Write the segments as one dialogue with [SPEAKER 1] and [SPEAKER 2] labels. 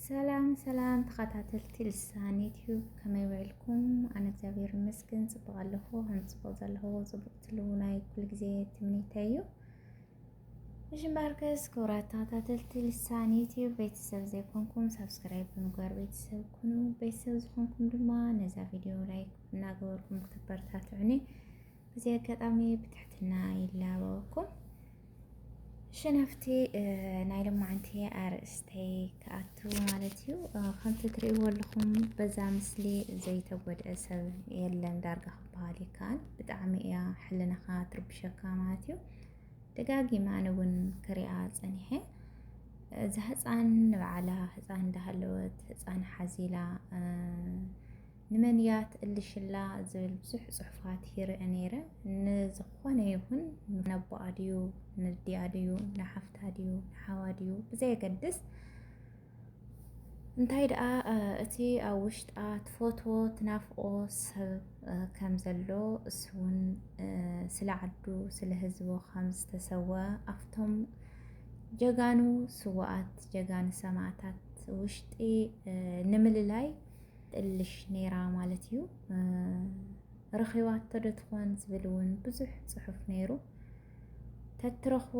[SPEAKER 1] ሰላም ተኸታተልቲ ልሳን ዩቲዩብ ከመይ ውዕልኩም? ኣነ እግዚአብሔር ይመስገን ፅቡቅ ኣለኹ። ከም ፅቡቅ ዘለኹ ፅቡቅ ትልው ናይ ኩሉ ግዜ ትምኒተይ እዩ። እሺ እምበኣርከስ ክቡራት ተኸታተልቲ ልሳን ዩቲዩብ ቤተሰብ ዘይኮንኩም ሳብስክራይብ ብምግባር ቤተሰብ ኩኑ። ቤተሰብ ዝኾንኩም ድማ ነዛ ቪድዮ ላይክ እናገበርኩም ክትበረታትዑኒ በዚ ኣጋጣሚ ብትሕትና ይላበወኩም። ሽነፍቲ ናይ ሎማዓንቲ ኣርእስተይ ክኣቱ ማለት እዩ። ከምቲ ትሪእዎ ኣለኹም በዛ ምስሊ ዘይተጎድአ ሰብ የለን ዳርጋ ክበሃል ይከኣል። ብጣዕሚ እያ ሕልናኻ ትርብሸካ ማለት እዩ። ደጋጊማ ኣነ እውን ክሪኣ ፀኒሐ እዛ ህፃን ንባዕላ ህፃን እንዳሃለወት ህፃን ሓዚላ ንመን እያ ትእልሽላ ዝብል ብዙሕ ፅሑፋት ይርአ ነይረ። ንዝኾነ ይኹን ነቦኣ ድዩ ንዲኣ ድዩ ንሓፍታ ድዩ ንሓዋ ድዩ ብዘየገድስ እንታይ ደኣ እቲ ኣብ ውሽጣ ትፈትዎ ትናፍቆ ሰብ ከም ዘሎ እሱ እውን ስለ ዓዱ ስለ ህዝቡ ከም ዝተሰወአ ኣብቶም ጀጋኑ ስዋኣት ጀጋኑ ሰማዕታት ውሽጢ ንምልላይ ትእልሽ ነይራ ማለት እዩ። ረኺባቶ ዶ ትኾን ዝብል እውን ብዙሕ ፅሑፍ ነይሩ። ተትረኽቦ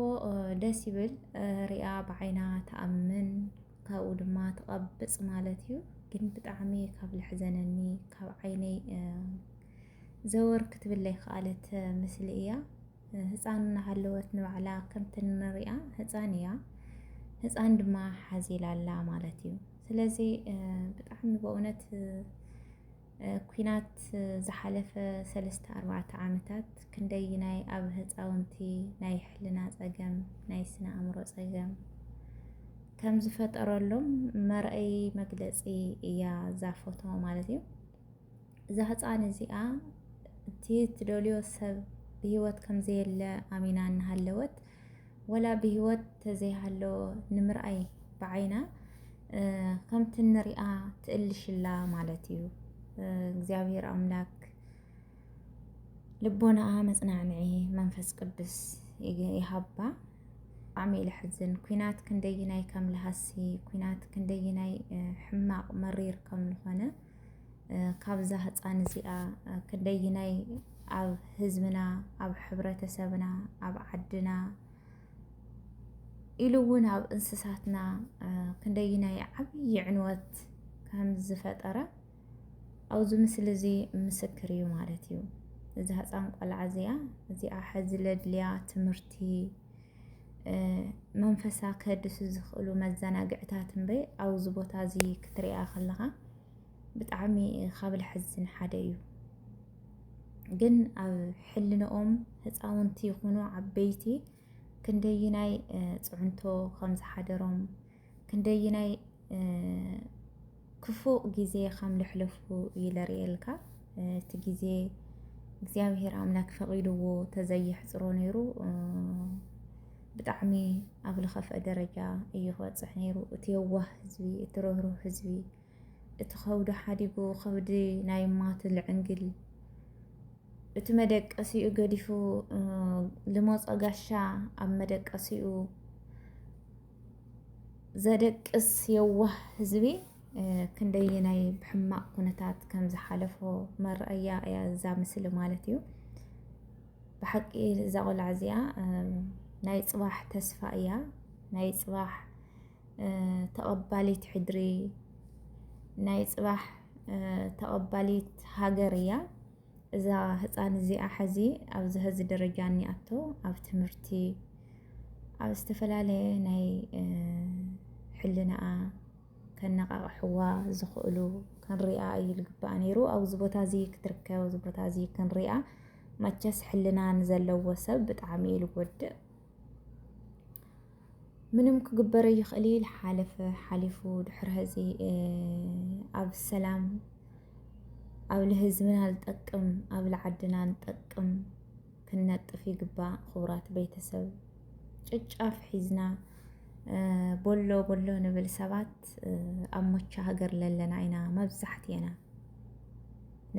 [SPEAKER 1] ደስ ይብል ሪኣ ብዓይና ተኣምን ካብኡ ድማ ተቐብፅ ማለት እዩ። ግን ብጣዕሚ ካብ ልሕዘነኒ ካብ ዓይነይ ዘወር ክትብለይ ከኣለት ምስሊ እያ። ህፃን እናሃለወት ንባዕላ ከምቲ ንሪኣ ህፃን እያ፣ ህፃን ድማ ሓዚላ ኣላ ማለት እዩ። ስለዚ ብጣዕሚ በእውነት ኩናት ዝሓለፈ 3-4 ዓመታት ክንደይናይ ኣብ ህፃውንቲ ናይ ሕልና ፀገም ናይ ስነ ኣእምሮ ፀገም ከም ዝፈጠረሎም መርአይ መግለፂ እያ እዛ ፎቶ ማለት እዩ። እዛ ህፃን እዚኣ እቲ ትደልዮ ሰብ ብሂወት ከም ዘየለ ኣሚና እናሃለወት ወላ ብሂወት ተዘይሃለወ ንምርኣይ ብዓይና ከምቲ ንሪኣ ትእልሽላ ማለት እዩ። እግዚአብሔር ኣምላክ ልቦናኣ መፅናዕንዒ መንፈስ ቅዱስ ይሃባ። ብጣዕሚ እዩ ልሕዝን። ኩናት ክንደይናይ ከም ልሃሲ ኩናት ክንደይናይ ሕማቕ መሪር ከም ዝኾነ ካብዛ ህፃን እዚኣ ክንደይናይ ኣብ ህዝብና ኣብ ሕብረተሰብና ኣብ ዓድና ኢሉ እውን ኣብ እንስሳትና ክንደይናይ ዓብዪ ዕንወት ከም ዝፈጠረ ኣብዚ ምስሊ እዚ ምስክር እዩ ማለት እዩ። እዛ ህፃን ቆልዓ እዚኣ ሕዚ ለድልያ ትምህርቲ መንፈሳ ከህድሱ ዝኽእሉ መዘናግዕታት እምበይ ኣብዚ ቦታ እዚ ክትሪኣ ከለኻ ብጣዕሚ ካብ ልሕዝን ሓደ እዩ። ግን ኣብ ሕልንኦም ህፃውንቲ ይኹኑ ዓበይቲ ክንደይናይ ፅዕንቶ ከም ዝሓደሮም ክንደይናይ ክፉእ ግዜ ከም ዘሕለፉ እዩ ዘርእየልካ። እቲ ግዜ እግዚኣብሔር ኣምላክ ፈቒድዎ ተዘይሕፅሮ ነይሩ ብጣዕሚ ኣብ ዝኸፍአ ደረጃ እዩ ክበፅሕ ነይሩ። እቲ የዋህ ህዝቢ እቲ ርህሩህ ህዝቢ እቲ ከብዱ ሓዲጉ ከብዲ ናይ እማቱ ልዕንግል እቲ መደቀሲኡ ገዲፉ ልመፆ ጋሻ ኣብ መደቀሲኡ ዘደቅስ የዋህ ህዝቢ ክንደይናይ ብሕማቕ ኩነታት ከም ዝሓለፎ መርአያ እያ እዛ ምስሊ ማለት እዩ። ብሓቂ እዛ ቆልዓ እዚኣ ናይ ፅባሕ ተስፋ እያ። ናይ ፅባሕ ተቐባሊት ሕድሪ ናይ ፅባሕ ተቐባሊት ሃገር እያ። እዛ ህፃን እዚኣ ሕዚ ኣብዚ ሕዚ ደረጃ እኒኣቶ ኣብ ትምህርቲ ኣብ ዝተፈላለየ ናይ ሕልናኣ ከነቃቕሕዋ ዝኽእሉ ክንሪኣ እዩ ዝግባእ ነይሩ። ኣብዚ ቦታ እዚ ክትርከብ ኣብዚ ቦታ እዚ ክንሪኣ መቸስ ሕልና ንዘለዎ ሰብ ብጣዕሚ እዩ ዝጎድእ። ምንም ክግበር ይኽእል ዝሓለፈ ሓሊፉ ድሕሪ ሕዚ ኣብ ሰላም ኣብ ንህዝብና ዝጠቅም ኣብ ልዓድና ንጠቅም ክንነጥፍ ይግባእ። ክቡራት ቤተሰብ ጭጫፍ ሒዝና ቦሎ ቦሎ ንብል ሰባት ኣብ ሞቻ ሃገር ዘለና ኢና መብዛሕትኤና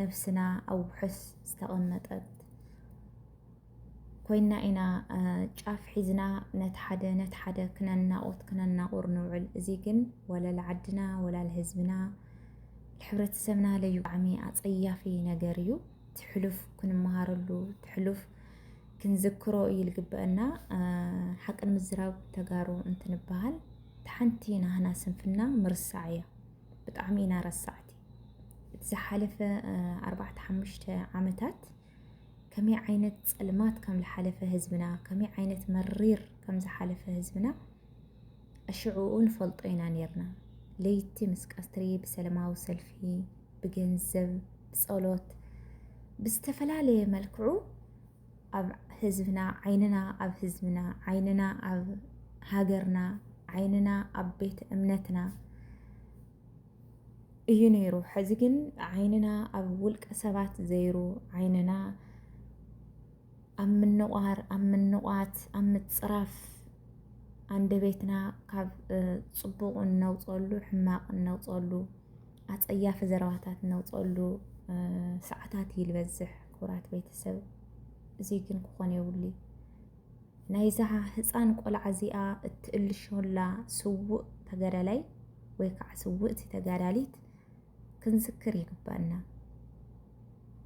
[SPEAKER 1] ነፍስና ኣብ ውሕስ ዝተቐመጠት ኮይና ኢና ጫፍ ሒዝና ነቲ ሓደ ክነናቁር ንውዕል። እዚ ግን ወላ ለዓድና ወላ ለህዝብና ለሕብረተሰብና ለዩ ብጣዕሚ ኣፀያፊ ነገር እዩ። ትሕሉፍ ክንመሃረሉ ትሕሉፍ ክንዝክሮ እዩ ዝግበአና። ሓቂ ንምዝራብ ተጋሩ እንትንበሃል ሓንቲ ናህና ስንፍና ምርሳዕ እያ። ብጣዕሚ ኢና ረሳዕቲ። እቲ ዝሓለፈ 4-5 ዓመታት ከመይ ዓይነት ፀልማት ከም ዝሓለፈ ህዝብና ከመይ ዓይነት መሪር ከም ዝሓለፈ ህዝብና ኣሽዑኡ ንፈልጦ ኢና ነርና። ለይቲ ምስ ቀትሪ ብሰላማዊ ሰልፊ ብገንዘብ ብፀሎት ብዝተፈላለየ መልክዑ ኣብ ህዝብና ዓይንና ኣብ ህዝብና ዓይንና ኣብ ሃገርና ዓይንና ኣብ ቤት እምነትና እዩ ነይሩ። ሕዚ ግን ዓይንና ኣብ ውልቀ ሰባት ዘይሩ ዓይንና ኣብ ምንቋር ኣብ ምንቋት ኣብ ምፅራፍ አንደበትና ካብ ፅቡቕ እናውፀሉ ሕማቕ እናውፀሉ ኣፀያፊ ዘረባታት እናውፀሉ ሰዓታት ይልበዝሕ። ክቡራት ቤተሰብ እዚ ግን ክኾን የብሉ። ናይዛ ህፃን ቆልዓ እዚኣ እትእልሾላ ስውእ ተጋዳላይ ወይ ከዓ ስውእቲ ተጋዳሊት ክንዝክር ይግባአና።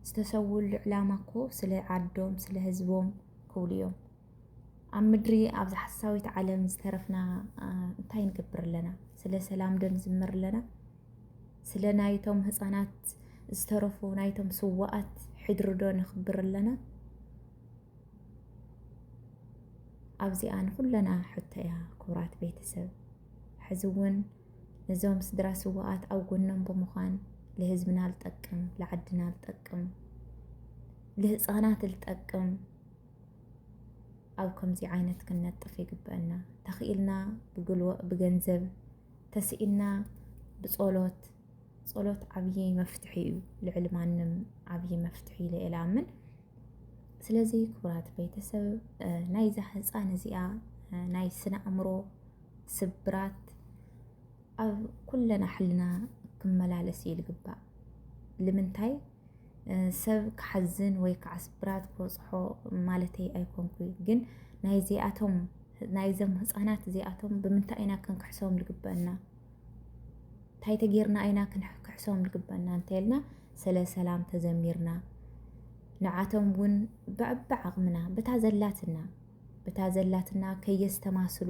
[SPEAKER 1] ዝተሰውሉ ዕላማ እኮ ስለ ዓዶም ስለ ህዝቦም ክብሉ እዮም። ኣብ ምድሪ ኣብዚ ሓሳዊት ዓለም ዝተረፍና እንታይ ንገብር ኣለና? ስለ ሰላም ዶ ንዝመር ኣለና? ስለ ናይቶም ህፃናት ዝተረፉ ናይቶም ስዋኣት ሕድሪ ዶ ንኽብር ኣለና? ኣብዚኣ ንኩለና ሕቶ እያ ክቡራት ቤተሰብ። ሕዚ እውን ነዞም ስድራ ስዋኣት ኣብ ጎኖም ብምዃን ለህዝብና ዝጠቅም ለዓድና ዝጠቅም ለህፃናት ዝጠቅም ኣብ ከምዚ ዓይነት ክንነጥፍ ይግበአና። ተኽኢልና ብገንዘብ ተስኢልና ብፀሎት ፀሎት ዓብዪ መፍትሒ እዩ። ልዕሊ ማንም ዓብዪ መፍትሒ ኢለ ይኣምን። ስለዚ ክቡራት ቤተሰብ ናይዛ ህፃን እዚኣ ናይ ስነ ኣእምሮ ስብራት ኣብ ኩለና ሕልና ክመላለስ እዩ ዝግባእ። ንምንታይ ሰብ ክሓዝን ወይ ከዓ ስብራት ክበፅሖ ማለተይ ኣይኮንኩ፣ ግን ናይዞም ህፃናት እዚኣቶም ብምንታይ ኢና ክንክሕሶም ዝግበአና? እንታይ ተጌርና ኢና ክንክሕሶም ዝግበአና? እንተይልና ስለ ሰላም ተዘሚርና ንዓቶም እውን ብዕቢ ዓቕምና በታ ዘላትና ከየስተማስሉ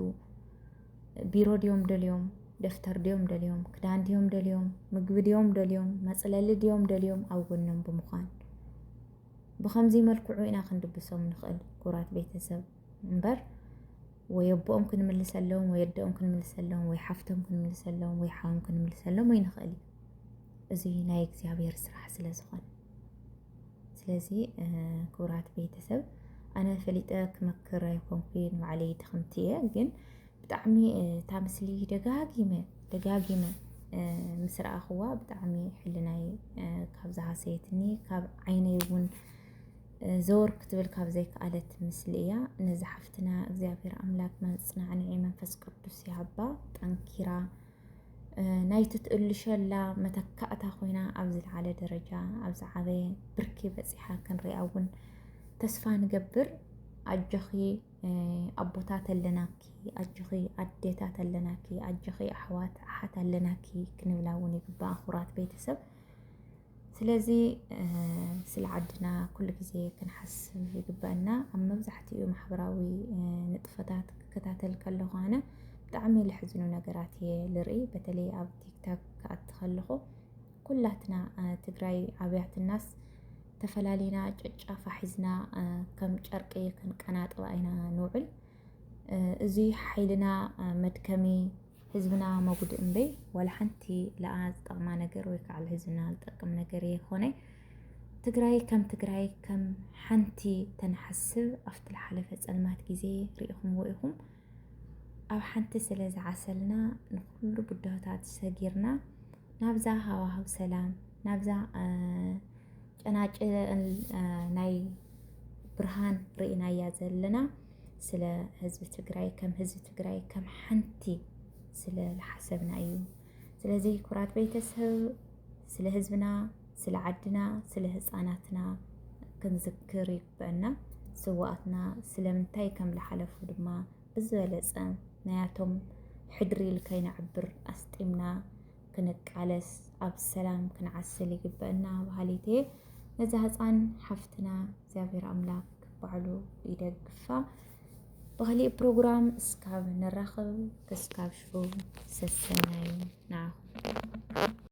[SPEAKER 1] ቢሮ ድዮም ደልዮም ደፍተር ድዮም ደልዮም ክዳን ድዮም ደልዮም ምግቢ ድዮም ደልዮም መፅለሊ ድዮም ደልዮም ኣብ ጎኖም ብምዃን ብከምዚ መልክዑ ኢና ክንድብሶም ንኽእል ክቡራት ቤተሰብ እምበር ወይ ኣቦኦም ክንምልሰሎም ወይ ኣዶኦም ክንምልሰሎም ወይ ሓፍቶም ክንምልሰሎም ወይ ሓዎም ክንምልሰሎም ኣይንኽእል። እዚ ናይ እግዚኣብሔር ስራሕ ስለ ዝኾነ ስለዚ ክቡራት ቤተሰብ ኣነ ፈሊጠ ክመክር ኣይኮንኩን ባዕለይ ድኽምቲ እየ። ግን ብጣዕሚ እታ ምስሊ ደጋጊመ ምስ ረኣኽዋ ብጣዕሚ ሕልናይ ካብ ዝሃሰየትኒ ካብ ዓይነይ እውን ዘወር ክትብል ካብ ዘይከኣለት ምስሊ እያ። ነዚ ሓፍትና እግዚኣብሔር ኣምላክ መፅናዕንዒ መንፈስ ቅዱስ ይሃባ ጠንኪራ ናይቲ ትእልሸላ መተካእታ ኮይና ኣብ ዝለዓለ ደረጃ ኣብ ዝዓበየ ብርኪ በፂሓ ክንሪኣ እውን ተስፋ ንገብር። ኣጆኺ ኣቦታት ኣለናኪ፣ ኣጆኺ ኣዴታት ኣለናኪ፣ ኣጆኺ ኣሓት ኣለናኪ ክንብላ እውን ይግባእ ክቡራት ቤተሰብ። ስለዚ ስለ ዓድና ኩሉ ግዜ ክንሓስብ ይግባአና። ኣብ መብዛሕትኡ ማሕበራዊ ንጥፈታት ክከታተል ከለኹ ኣነ ብጣዕሚ ልሕዝኑ ነገራት እየ ልርኢ። በተለይ ኣብ ቲክቶክ ክኣቱ ከለኹ ኩላትና ትግራይ ኣብያተ ናስ ተፈላሊና ጨጫፋ ሒዝና ከም ጨርቂ ክንቀናጥባ ኢና ንውዕል። እዚ ሓይልና መድከሚ ህዝብና መጉድእ እምበይ ወላ ሓንቲ ለኣ ዝጠቕማ ነገር ወይ ከዓ ህዝብና ዝጠቅም ነገር የኮነ። ትግራይ ከም ሓንቲ ተንሓስብ ኣብቲ ዝሓለፈ ፀልማት ግዜ ሪኢኹምዎ ኢኹም ኣብ ሓንቲ ስለ ዝዓሰልና ንኩሉ ጉዳያታት ሰጊርና ናብዛ ሃዋህው ሰላም ናብዛ ጨናጭል ናይ ብርሃን ርኢናያ ዘለና ስለ ህዝቢ ትግራይ ከም ሓንቲ ስለ ዝሓሰብና እዩ። ስለዚ ክቡራት ቤተሰብ ስለ ህዝብና ስለ ዓድና ስለ ህፃናትና ክንዝክር ይግበአና። سواتنا سلمتاي كم لحلف ودما بزولس نياتهم حدري لكي نعبر أستمنا كنك على أب السلام كنعسل يقبلنا بهاليتي نزهت عن حفتنا زابير أملاك بعلو يدقفا بهالي بروجرام اسكاب نرخب كسكاب شو سسناي نعم